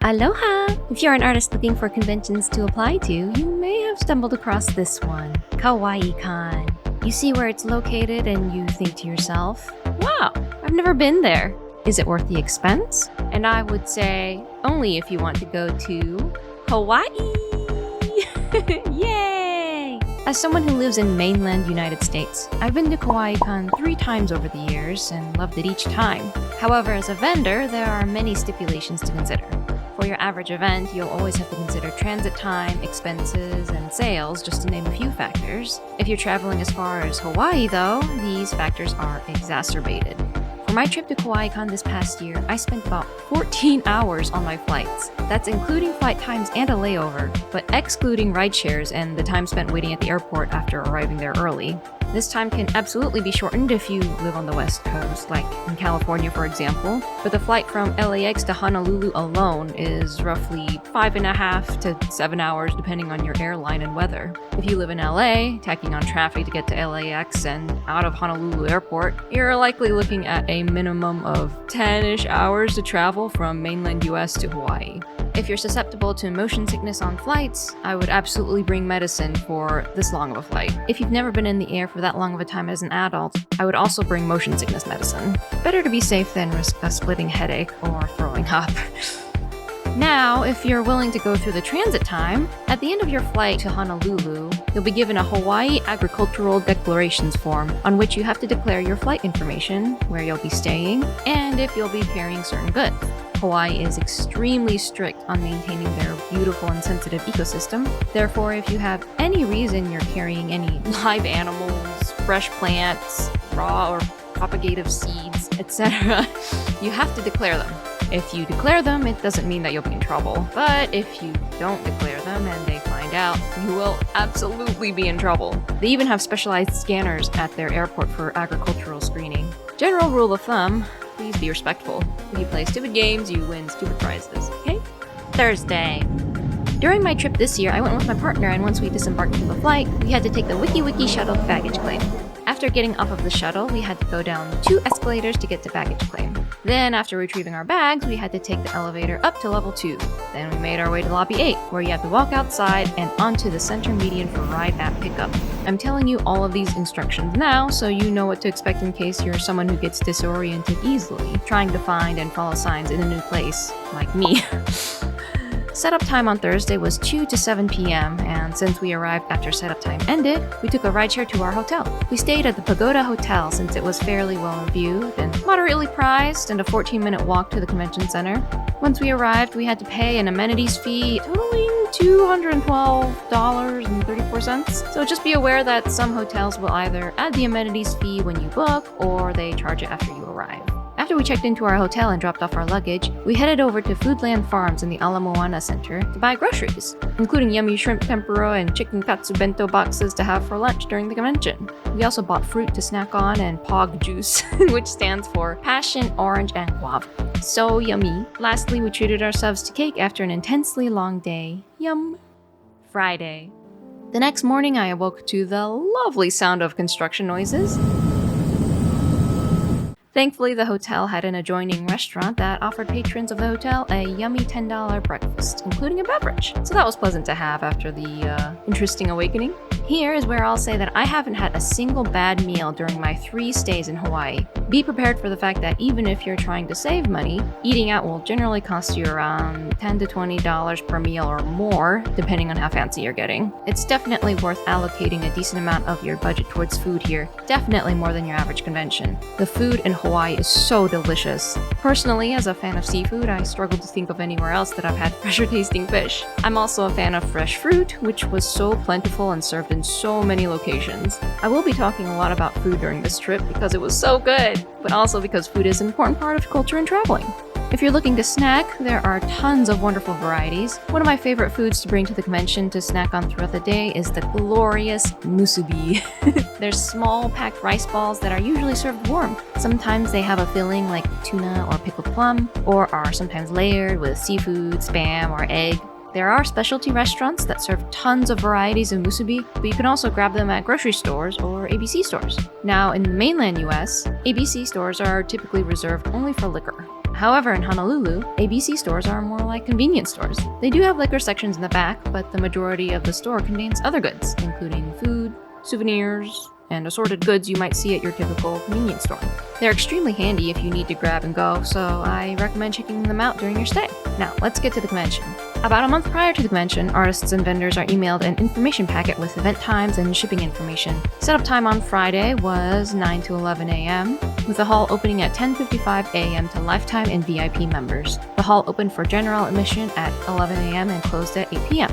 Aloha! If you're an artist looking for conventions to apply to, you may have stumbled across this one, Kawaii Kon. You see where it's located and you think to yourself, wow, I've never been there. Is it worth the expense? And I would say, only if you want to go to Hawaii! Yay! As someone who lives in mainland United States, I've been to Kawaii Kon 3 times over the years and loved it each time. However, as a vendor, there are many stipulations to consider. For your average event, you'll always have to consider transit time, expenses, and sales, just to name a few factors. If you're traveling as far as Hawaii, though, these factors are exacerbated. For my trip to Kawaii Kon this past year, I spent about 14 hours on my flights. That's including flight times and a layover, but excluding ride shares and the time spent waiting at the airport after arriving there early. This time can absolutely be shortened if you live on the West Coast, like in California, for example. But the flight from LAX to Honolulu alone is roughly 5.5 to 7 hours, depending on your airline and weather. If you live in LA, tacking on traffic to get to LAX and out of Honolulu Airport, you're likely looking at a minimum of 10-ish hours to travel from mainland US to Hawaii. If you're susceptible to motion sickness on flights, I would absolutely bring medicine for this long of a flight. If you've never been in the air for that long of a time as an adult, I would also bring motion sickness medicine. Better to be safe than risk a splitting headache or throwing up. Now, if you're willing to go through the transit time, at the end of your flight to Honolulu, you'll be given a Hawaii Agricultural Declarations form on which you have to declare your flight information, where you'll be staying, and if you'll be carrying certain goods. Hawaii is extremely strict on maintaining their beautiful and sensitive ecosystem. Therefore, if you have any reason you're carrying any live animals, fresh plants, raw or propagative seeds, etc., you have to declare them. If you declare them, it doesn't mean that you'll be in trouble. But if you don't declare them and they find out, you will absolutely be in trouble. They even have specialized scanners at their airport for agricultural screening. General rule of thumb, please be respectful. When you play stupid games, you win stupid prizes, okay? Thursday. During my trip this year, I went with my partner, and once we disembarked from the flight, we had to take the Wiki shuttle baggage claim. After getting off of the shuttle, we had to go down 2 escalators to get to baggage claim. Then, after retrieving our bags, we had to take the elevator up to level 2. Then we made our way to lobby 8, where you have to walk outside and onto the center median for ride app pickup. I'm telling you all of these instructions now, so you know what to expect in case you're someone who gets disoriented easily, trying to find and follow signs in a new place, like me. Setup time on Thursday was 2 to 7 p.m., and since we arrived after setup time ended, we took a rideshare to our hotel. We stayed at the Pagoda Hotel since it was fairly well reviewed and moderately priced, and a 14-minute walk to the convention center. Once we arrived, we had to pay an amenities fee totaling $212.34. So just be aware that some hotels will either add the amenities fee when you book, or they charge it after you arrive. After we checked into our hotel and dropped off our luggage, we headed over to Foodland Farms in the Ala Moana Center to buy groceries, including yummy shrimp tempura and chicken katsu bento boxes to have for lunch during the convention. We also bought fruit to snack on and POG juice, which stands for passion, orange, and guava. So yummy. Lastly, we treated ourselves to cake after an intensely long day. Yum. Friday. The next morning, I awoke to the lovely sound of construction noises. Thankfully, the hotel had an adjoining restaurant that offered patrons of the hotel a yummy $10 breakfast, including a beverage. So that was pleasant to have after the interesting awakening. Here is where I'll say that I haven't had a single bad meal during my 3 stays in Hawaii. Be prepared for the fact that even if you're trying to save money, eating out will generally cost you around $10 to $20 per meal or more, depending on how fancy you're getting. It's definitely worth allocating a decent amount of your budget towards food here, definitely more than your average convention. The food in Hawaii is so delicious. Personally, as a fan of seafood, I struggle to think of anywhere else that I've had fresher tasting fish. I'm also a fan of fresh fruit, which was so plentiful and served in so many locations. I will be talking a lot about food during this trip because it was so good, but also because food is an important part of culture and traveling. If you're looking to snack, there are tons of wonderful varieties. One of my favorite foods to bring to the convention to snack on throughout the day is the glorious musubi. They're small packed rice balls that are usually served warm. Sometimes they have a filling like tuna or pickled plum, or are sometimes layered with seafood, spam, or egg. There are specialty restaurants that serve tons of varieties of musubi, but you can also grab them at grocery stores or ABC stores. Now, in the mainland US, ABC stores are typically reserved only for liquor. However, in Honolulu, ABC stores are more like convenience stores. They do have liquor sections in the back, but the majority of the store contains other goods, including food, souvenirs, and assorted goods you might see at your typical convenience store. They're extremely handy if you need to grab and go, so I recommend checking them out during your stay. Now, let's get to the convention. About a month prior to the convention, artists and vendors are emailed an information packet with event times and shipping information. Setup time on Friday was 9 to 11 a.m., with the hall opening at 10:55 a.m. to lifetime and VIP members. The hall opened for general admission at 11 a.m. and closed at 8 p.m.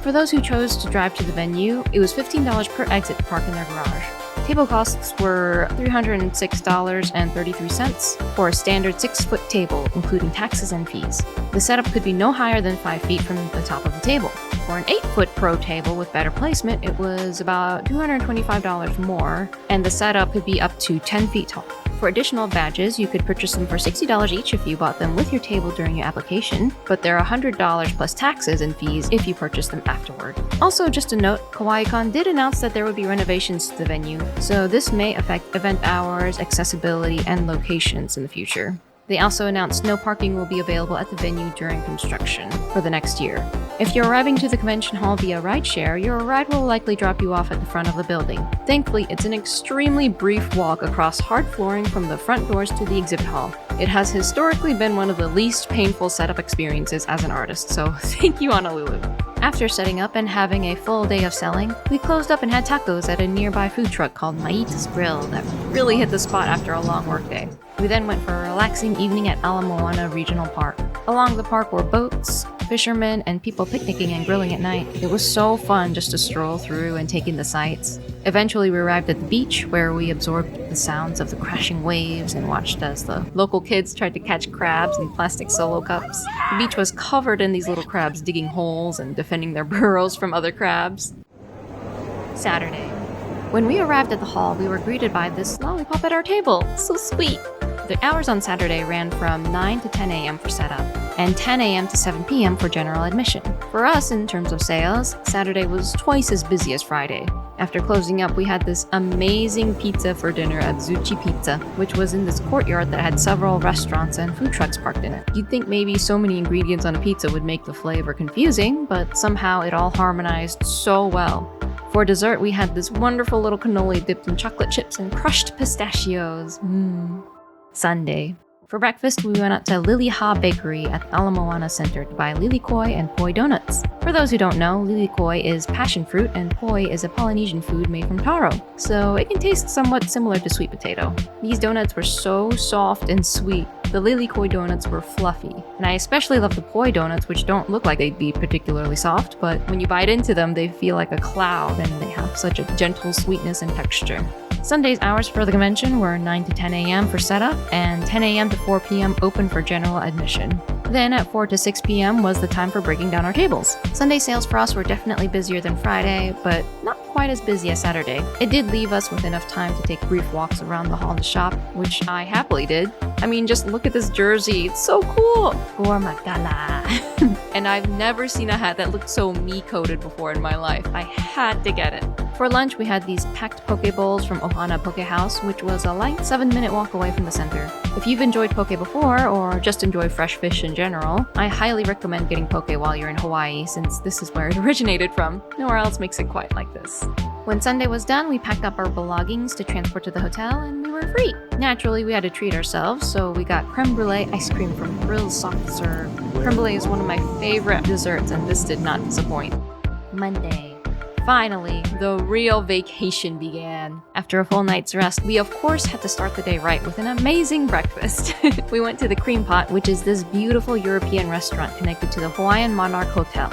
For those who chose to drive to the venue, it was $15 per exit to park in their garage. Table costs were $306.33 for a standard 6-foot table, including taxes and fees. The setup could be no higher than 5 feet from the top of the table. For an 8-foot pro table with better placement, it was about $225 more, and the setup could be up to 10 feet tall. For additional badges, you could purchase them for $60 each if you bought them with your table during your application, but they're $100 plus taxes and fees if you purchase them afterward. Also, just a note, Kawaii Kon did announce that there would be renovations to the venue, so this may affect event hours, accessibility, and locations in the future. They also announced no parking will be available at the venue during construction for the next year. If you're arriving to the convention hall via rideshare, your ride will likely drop you off at the front of the building. Thankfully, it's an extremely brief walk across hard flooring from the front doors to the exhibit hall. It has historically been one of the least painful setup experiences as an artist, so thank you, Honolulu. After setting up and having a full day of selling, we closed up and had tacos at a nearby food truck called Maita's Grill that really hit the spot after a long workday. We then went for a relaxing evening at Ala Moana Regional Park. Along the park were boats, fishermen, and people picnicking and grilling at night. It was so fun just to stroll through and take in the sights. Eventually, we arrived at the beach where we absorbed the sounds of the crashing waves and watched as the local kids tried to catch crabs in plastic solo cups. The beach was covered in these little crabs digging holes and defending their burrows from other crabs. Saturday. When we arrived at the hall, we were greeted by this lollipop at our table. So sweet! The hours on Saturday ran from 9 to 10 a.m. for setup, and 10 a.m. to 7 p.m. for general admission. For us, in terms of sales, Saturday was twice as busy as Friday. After closing up, we had this amazing pizza for dinner at Zuchi Pizza, which was in this courtyard that had several restaurants and food trucks parked in it. You'd think maybe so many ingredients on a pizza would make the flavor confusing, but somehow it all harmonized so well. For dessert, we had this wonderful little cannoli dipped in chocolate chips and crushed pistachios. Sunday. For breakfast, we went out to Lily Ha Bakery at the Ala Moana Center to buy lili koi and poi donuts. For those who don't know, lili koi is passion fruit and poi is a Polynesian food made from taro, so it can taste somewhat similar to sweet potato. These donuts were so soft and sweet. The lili koi donuts were fluffy, and I especially love the poi donuts, which don't look like they'd be particularly soft, but when you bite into them, they feel like a cloud and they have such a gentle sweetness and texture. Sunday's hours for the convention were 9 to 10 a.m. for setup and 10 a.m. to 4 p.m. open for general admission. Then at 4 to 6 p.m. was the time for breaking down our tables. Sunday sales for us were definitely busier than Friday, but not quite as busy as Saturday. It did leave us with enough time to take brief walks around the hall to shop, which I happily did. I mean, just look at this jersey. It's so cool. Gormagala. And I've never seen a hat that looked so me-coded before in my life. I had to get it. For lunch, we had these packed poke bowls from Ohana Poke House, which was a light 7-minute walk away from the center. If you've enjoyed poke before, or just enjoy fresh fish in general, I highly recommend getting poke while you're in Hawaii, since this is where it originated from. Nowhere else makes it quite like this. When Sunday was done, we packed up our belongings to transport to the hotel, and we were free. Naturally, we had to treat ourselves, so we got creme brulee ice cream from Grill's Soft Serve. Creme brulee is one of my favorite desserts, and this did not disappoint. Monday. Finally, the real vacation began. After a full night's rest, we of course had to start the day right with an amazing breakfast. We went to the Cream Pot, which is this beautiful European restaurant connected to the Hawaiian Monarch Hotel.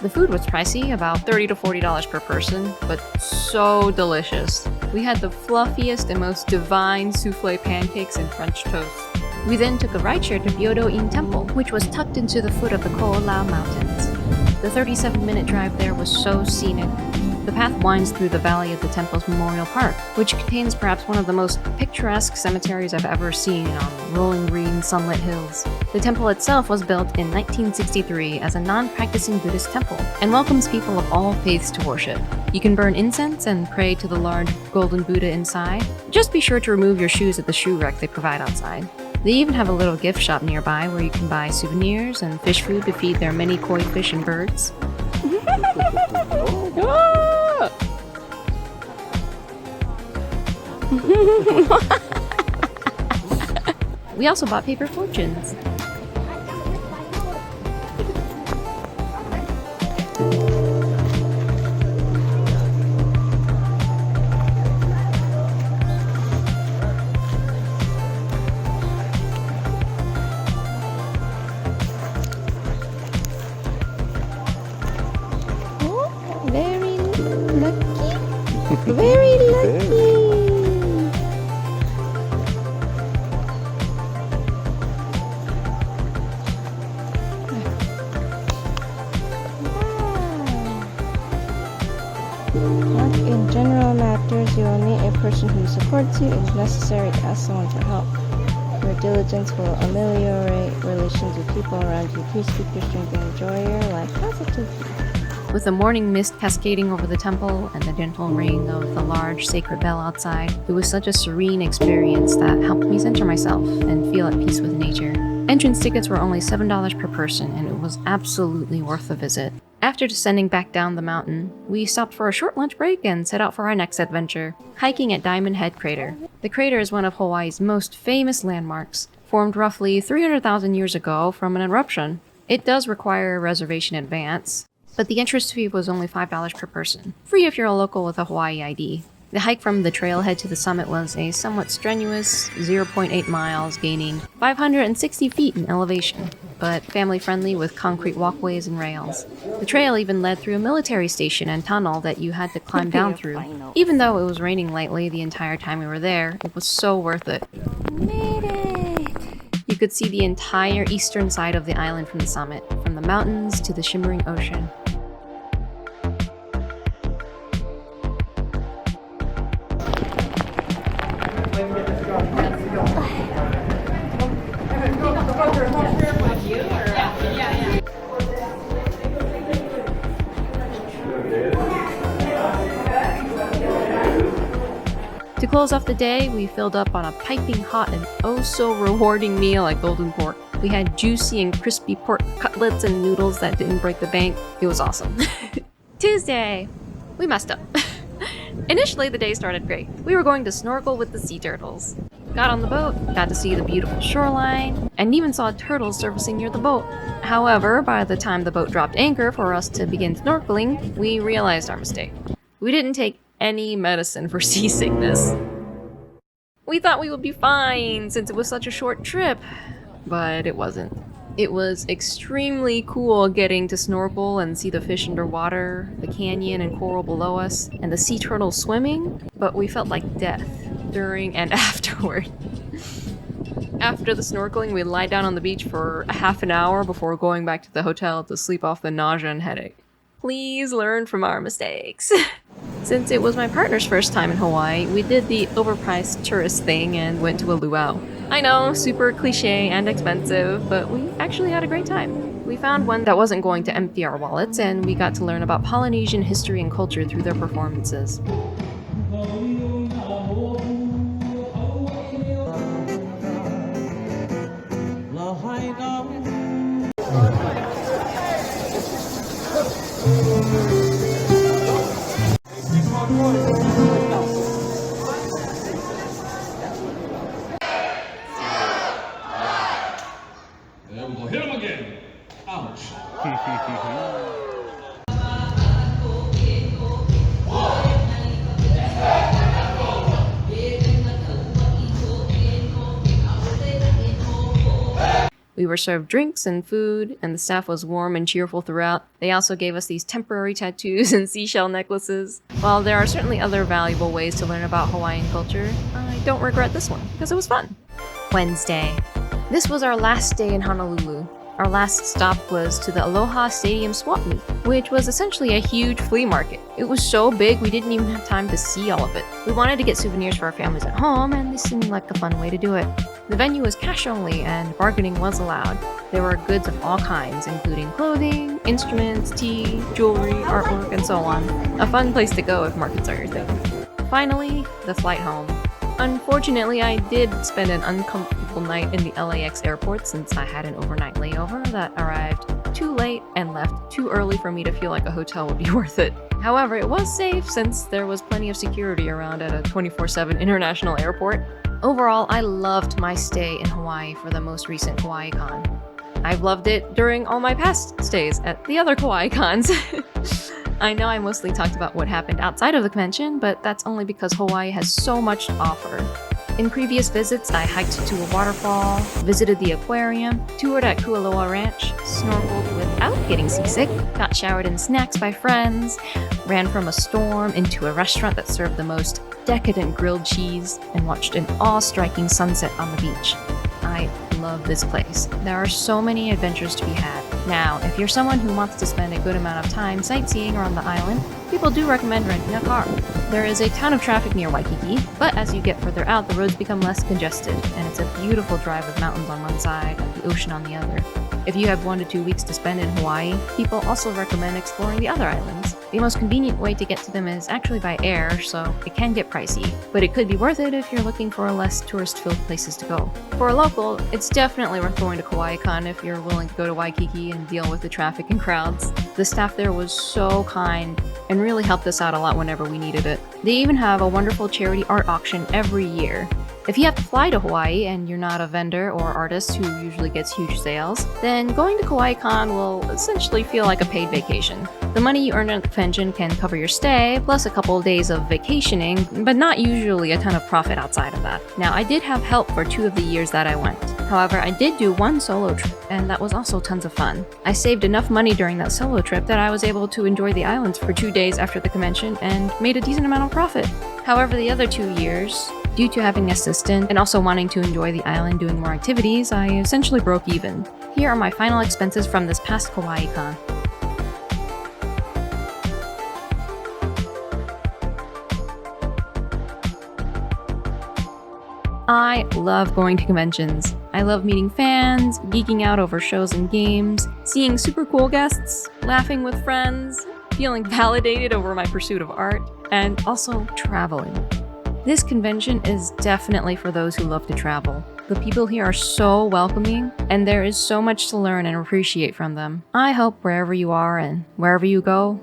The food was pricey, about $30 to $40 per person, but so delicious. We had the fluffiest and most divine souffle pancakes and French toast. We then took a rideshare to Byodo-in Temple, which was tucked into the foot of the Ko'olau Mountains. The 37-minute drive there was so scenic. The path winds through the valley of the temple's Memorial Park, which contains perhaps one of the most picturesque cemeteries I've ever seen on rolling green, sunlit hills. The temple itself was built in 1963 as a non-practicing Buddhist temple and welcomes people of all faiths to worship. You can burn incense and pray to the large golden Buddha inside. Just be sure to remove your shoes at the shoe rack they provide outside. They even have a little gift shop nearby where you can buy souvenirs and fish food to feed their many koi fish and birds. We also bought paper fortunes. Very lucky. Very lucky. In general matters, you will meet a person who supports you. It is necessary to ask someone for help. Your diligence will ameliorate relations with people around you. Please keep your strength and enjoy your life positively. With the morning mist cascading over the temple and the gentle ring of the large sacred bell outside, it was such a serene experience that helped me center myself and feel at peace with nature. Entrance tickets were only $7 per person, and it was absolutely worth the visit. After descending back down the mountain, we stopped for a short lunch break and set out for our next adventure, hiking at Diamond Head Crater. The crater is one of Hawaii's most famous landmarks, formed roughly 300,000 years ago from an eruption. It does require a reservation in advance, but the entrance fee was only $5 per person, free if you're a local with a Hawaii ID. The hike from the trailhead to the summit was a somewhat strenuous 0.8 miles, gaining 560 feet in elevation, but family-friendly with concrete walkways and rails. The trail even led through a military station and tunnel that you had to climb down through. Even though it was raining lightly the entire time we were there, it was so worth it. Made it. You could see the entire eastern side of the island from the summit, from the mountains to the shimmering ocean. To close off the day, we filled up on a piping hot and oh so rewarding meal at Golden Pork. We had juicy and crispy pork cutlets and noodles that didn't break the bank. It was awesome. Tuesday! We messed up. Initially, the day started great. We were going to snorkel with the sea turtles. Got on the boat, got to see the beautiful shoreline, and even saw turtles surfacing near the boat. However, by the time the boat dropped anchor for us to begin snorkeling, we realized our mistake. We didn't take any medicine for seasickness. We thought we would be fine since it was such a short trip, but it wasn't. It was extremely cool getting to snorkel and see the fish underwater, the canyon and coral below us, and the sea turtles swimming, but we felt like death during and afterward. After the snorkeling, we lied down on the beach for a half an hour before going back to the hotel to sleep off the nausea and headache. Please learn from our mistakes. Since it was my partner's first time in Hawaii, we did the overpriced tourist thing and went to a luau. I know, super cliche and expensive, but we actually had a great time. We found one that wasn't going to empty our wallets, and we got to learn about Polynesian history and culture through their performances. There we go. Hit him again. Ouch. We were served drinks and food, and the staff was warm and cheerful throughout. They also gave us these temporary tattoos and seashell necklaces. While there are certainly other valuable ways to learn about Hawaiian culture, I don't regret this one, because it was fun. Wednesday. This was our last day in Honolulu. Our last stop was to the Aloha Stadium swap meet, which was essentially a huge flea market. It was so big we didn't even have time to see all of it. We wanted to get souvenirs for our families at home, and this seemed like a fun way to do it. The venue was cash only, and bargaining was allowed. There were goods of all kinds, including clothing, instruments, tea, jewelry, artwork, and so on. A fun place to go if markets are your thing. Finally, the flight home. Unfortunately, I did spend an uncomfortable night in the LAX airport since I had an overnight layover that arrived too late and left too early for me to feel like a hotel would be worth it. However, it was safe since there was plenty of security around at a 24/7 international airport. Overall, I loved my stay in Hawaii for the most recent Kawaii Kon. I've loved it during all my past stays at the other Kawaii Cons. I know I mostly talked about what happened outside of the convention, but that's only because Hawaii has so much to offer. In previous visits, I hiked to a waterfall, visited the aquarium, toured at Kualoa Ranch, snorkeled without getting seasick, got showered in snacks by friends, ran from a storm into a restaurant that served the most decadent grilled cheese, and watched an awe-striking sunset on the beach. I love this place. There are so many adventures to be had. Now, if you're someone who wants to spend a good amount of time sightseeing around the island, people do recommend renting a car. There is a ton of traffic near Waikiki, but as you get further out, the roads become less congested, and it's a beautiful drive with mountains on one side and the ocean on the other. If you have 1 to 2 weeks to spend in Hawaii, people also recommend exploring the other islands. The most convenient way to get to them is actually by air, so it can get pricey, but it could be worth it if you're looking for less tourist-filled places to go. For a local, it's definitely worth going to Kawaii Kon if you're willing to go to Waikiki and deal with the traffic and crowds. The staff there was so kind and really helped us out a lot whenever we needed it. They even have a wonderful charity art auction every year. If you have to fly to Hawaii and you're not a vendor or artist who usually gets huge sales, then going to Kawaii Kon will essentially feel like a paid vacation. The money you earn at the convention can cover your stay, plus a couple of days of vacationing, but not usually a ton of profit outside of that. Now, I did have help for 2 of the years that I went. However, I did do 1 solo trip, and that was also tons of fun. I saved enough money during that solo trip that I was able to enjoy the islands for 2 days after the convention and made a decent amount of profit. However, the other 2 years, due to having an assistant and also wanting to enjoy the island doing more activities, I essentially broke even. Here are my final expenses from this past Kawaii Kon. I love going to conventions. I love meeting fans, geeking out over shows and games, seeing super cool guests, laughing with friends, feeling validated over my pursuit of art, and also traveling. This convention is definitely for those who love to travel. The people here are so welcoming, and there is so much to learn and appreciate from them. I hope wherever you are and wherever you go,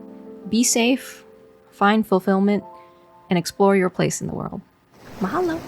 be safe, find fulfillment, and explore your place in the world. Mahalo!